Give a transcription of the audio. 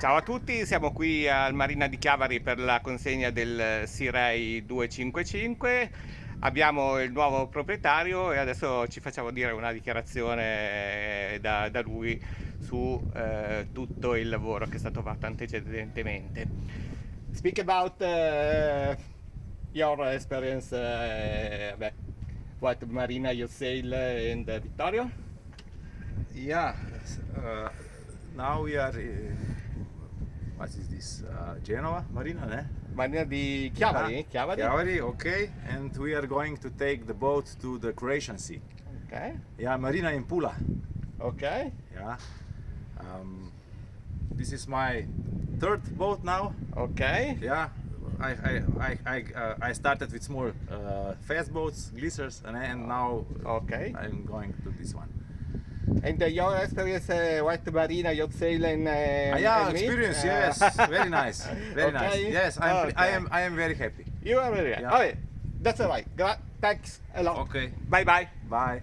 Ciao a tutti, siamo qui al Marina di Chiavari per la consegna del Sea Ray 255. Abbiamo il nuovo proprietario e adesso ci facciamo dire una dichiarazione da lui su tutto il lavoro che è stato fatto antecedentemente. Speak about your experience what Marina Yacht Sales in Vittorio. Yeah, now we are. What is this? Genoa Marina, ne? Marina di Chiavari? Chiavari, okay. And we are going to take the boat to the Croatian Sea. Ok, Yeah, Marina in Pula. ok. Yeah. This is my third boat now. Ok, Yeah. I started with small fast boats, glizzers, and now ok. I'm going to this one. And your experience White Marina Yacht Sales in Yeah, and me? experience. Yes, very nice, very nice. Okay. Yes, Okay. I am very happy. You are very right. Yeah. Okay, that's all right. Thanks a lot. Okay. Bye bye. Bye.